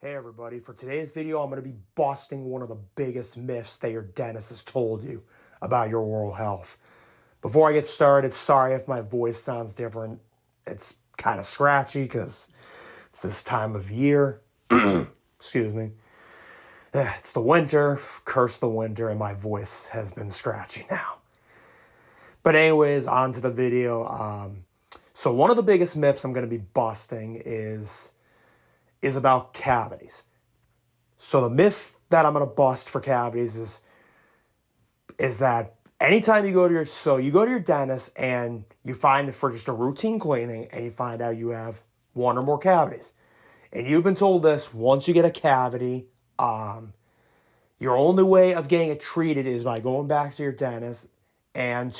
Hey everybody, for today's video, I'm going to be busting one of the biggest myths that your dentist has told you about your oral health. Before I get started, sorry if my voice sounds different. It's kind of scratchy because it's this time of year. Excuse me. It's the winter, curse the winter, and my voice has been scratchy now. But anyways, on to the video. So one of the biggest myths I'm going to be busting is about cavities. So the myth that I'm going to bust for cavities is that anytime you go to your dentist and you find for just a routine cleaning and you find out you have one or more cavities. And you've been told this, once you get a cavity, your only way of getting it treated is by going back to your dentist and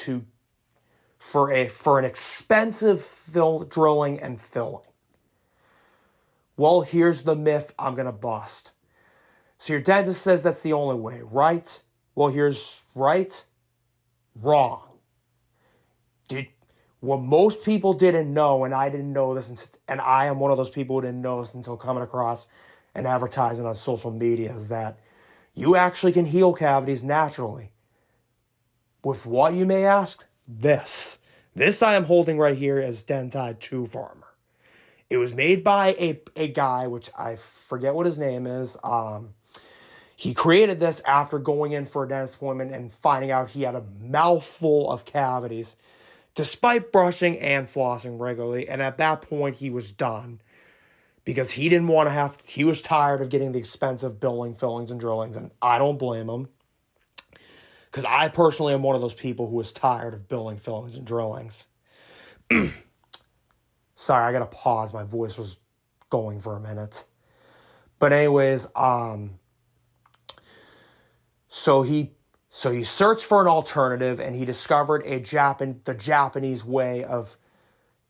for an expensive drilling and filling. Well, here's the myth I'm going to bust. So your dentist says that's the only way, right? Well, here's right, wrong. What most people didn't know, and I didn't know this, and I am one of those people who didn't know this until coming across an advertisement on social media, is that you actually can heal cavities naturally. With what, you may ask? This. This I am holding right here is Dentide 2 Farmer. It was made by a guy, which I forget what his name is. He created this after going in for a dentist appointment and finding out he had a mouthful of cavities, despite brushing and flossing regularly. And at that point, he was done because he didn't want to he was tired of getting the expensive billing, fillings, and drillings. And I don't blame him, because I personally am one of those people who is tired of billing, fillings, and drillings. Sorry, I got to pause. My voice was going for a minute. But anyways, So he searched for an alternative, and he discovered the Japanese way of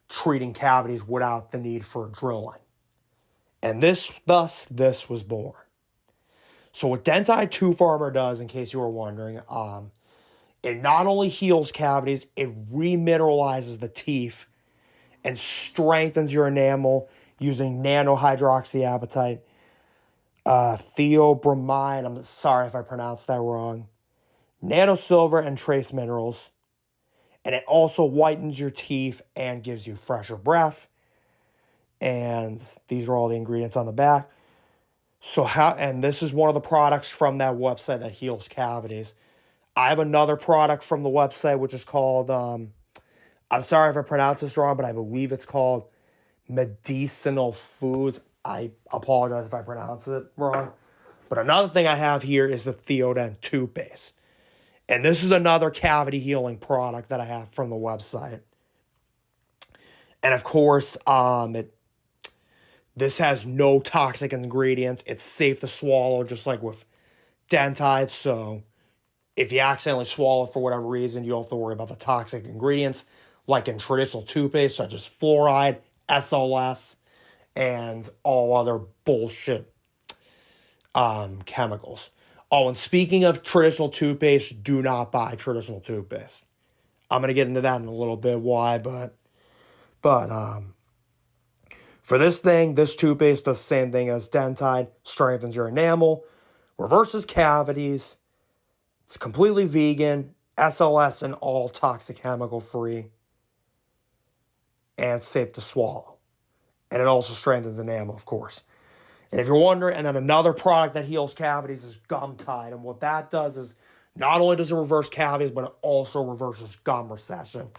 treating cavities without the need for drilling. And thus this was born. So what Dentide 2 Farmer does, in case you were wondering, it not only heals cavities, it remineralizes the teeth and strengthens your enamel using nanohydroxyapatite, theobromine, I'm sorry if I pronounced that wrong, nanosilver, and trace minerals. And it also whitens your teeth and gives you fresher breath. And these are all the ingredients on the back. And this is one of the products from that website that heals cavities. I have another product from the website, which is called, I'm sorry if I pronounced this wrong, but I believe it's called Medicinal Foods. I apologize if I pronounce it wrong. But another thing I have here is the Theodent toothpaste. And this is another cavity healing product that I have from the website. And of course, this has no toxic ingredients. It's safe to swallow, just like with Dentide. So if you accidentally swallow it for whatever reason, you don't have to worry about the toxic ingredients, like in traditional toothpaste, such as fluoride, SLS, and all other bullshit chemicals. Oh, and speaking of traditional toothpaste, do not buy traditional toothpaste. I'm going to get into that in a little bit, why, but for this toothpaste does the same thing as Dentide, strengthens your enamel, reverses cavities, it's completely vegan, SLS and all toxic chemical free, and safe to swallow. And it also strengthens enamel, of course. And if you're wondering, and then another product that heals cavities is Gum Tide. And what that does is, not only does it reverse cavities, but it also reverses gum recession.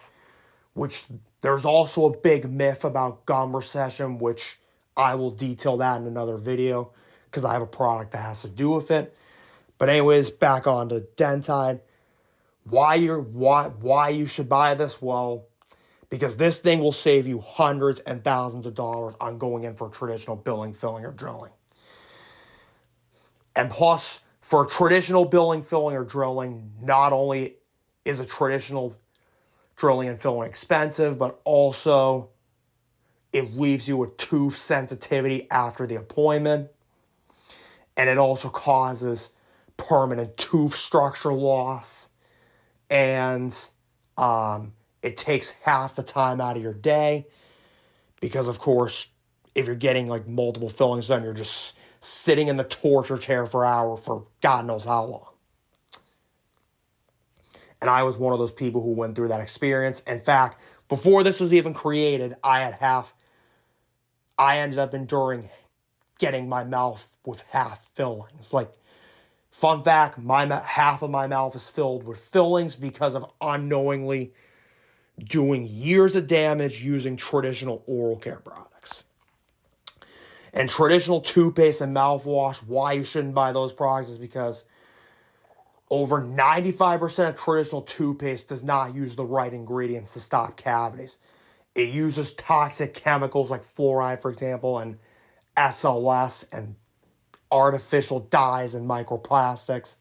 Which, there's also a big myth about gum recession, which I will detail that in another video, because I have a product that has to do with it. But anyways, back on to Dentide. Why you should buy this? Well, because this thing will save you hundreds and thousands of dollars on going in for traditional billing, filling, or drilling. And plus, for traditional billing, filling, or drilling, not only is a traditional drilling and filling expensive, but also it leaves you with tooth sensitivity after the appointment. And it also causes permanent tooth structure loss. And it takes half the time out of your day, because of course, if you're getting like multiple fillings done, you're just sitting in the torture chair for hours for God knows how long. And I was one of those people who went through that experience. In fact, before this was even created, I ended up enduring getting my mouth with half fillings. Like, fun fact, half of my mouth is filled with fillings because of unknowingly doing years of damage using traditional oral care products. And traditional toothpaste and mouthwash, why you shouldn't buy those products is because over 95% of traditional toothpaste does not use the right ingredients to stop cavities. It uses toxic chemicals like fluoride, for example, and SLS and artificial dyes and microplastics,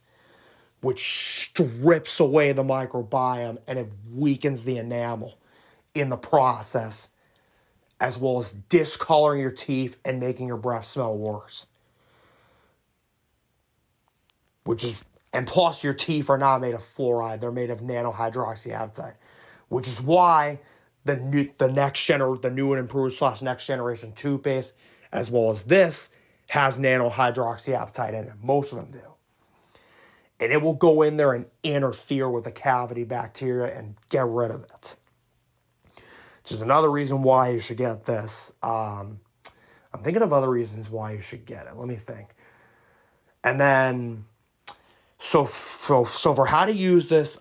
which strips away the microbiome and it weakens the enamel in the process, as well as discoloring your teeth and making your breath smell worse. And plus your teeth are not made of fluoride, they're made of nanohydroxyapatite, which is why the new and improved / next generation toothpaste, as well as this, has nanohydroxyapatite in it. Most of them do. And it will go in there and interfere with the cavity bacteria and get rid of it. Which is another reason why you should get this. I'm thinking of other reasons why you should get it. Let me think. And then, so for how to use this,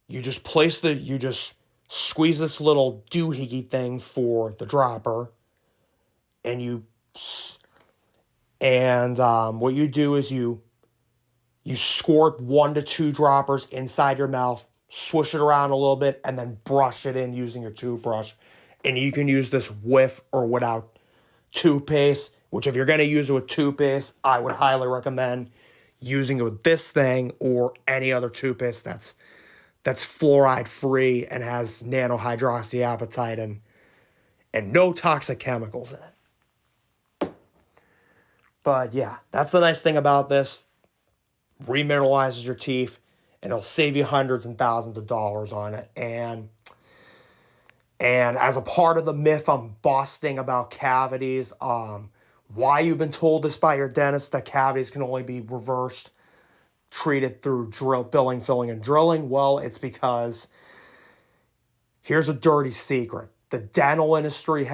you just squeeze this little doohickey thing for the dropper, and what you do is you squirt 1 to 2 droppers inside your mouth, swish it around a little bit, and then brush it in using your toothbrush. And you can use this with or without toothpaste, which if you're going to use it with toothpaste, I would highly recommend using it with this thing or any other toothpaste that's fluoride free and has nanohydroxyapatite and no toxic chemicals in it. But yeah, that's the nice thing about this. Remineralizes your teeth, and it'll save you hundreds and thousands of dollars on it. And as a part of the myth I'm busting about cavities, why you've been told this by your dentist that cavities can only be reversed, treated through filling, and drilling. Well, it's because here's a dirty secret. The dental industry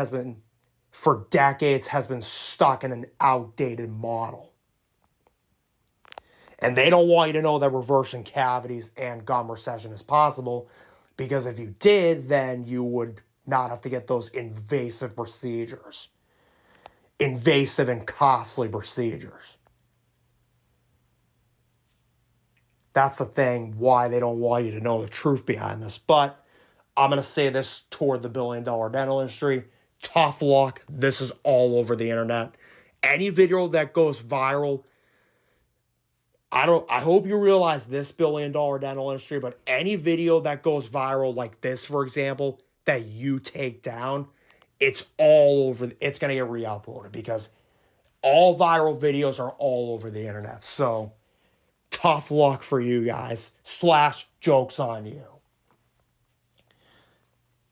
for decades has been stuck in an outdated model. And they don't want you to know that reversing cavities and gum recession is possible, because if you did, then you would not have to get those invasive procedures. Invasive and costly procedures. That's the thing why they don't want you to know the truth behind this. But I'm going to say this toward the billion-dollar dental industry. Tough luck. This is all over the internet. Any video that goes viral, I hope you realize this billion-dollar dental industry, but any video that goes viral like this, for example, that you take down, it's all over. It's going to get re-uploaded because all viral videos are all over the internet. So tough luck for you guys. / jokes on you.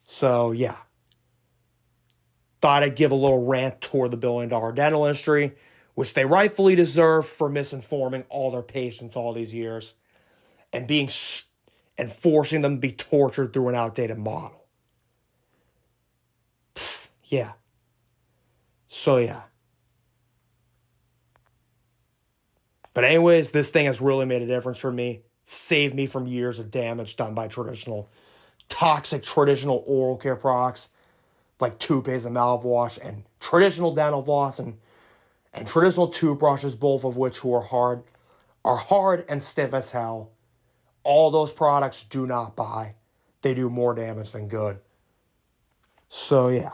So yeah. Thought I'd give a little rant toward the billion-dollar dental industry, which they rightfully deserve for misinforming all their patients all these years and forcing them to be tortured through an outdated model. Yeah. So yeah. But anyways, this thing has really made a difference for me. Saved me from years of damage done by toxic traditional oral care products like toothpaste and mouthwash and traditional dental floss and traditional toothbrushes, both of which are hard and stiff as hell. All those products do not buy. They do more damage than good. So yeah.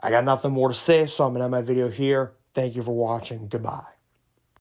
I got nothing more to say, so I'm going to end my video here. Thank you for watching. Goodbye.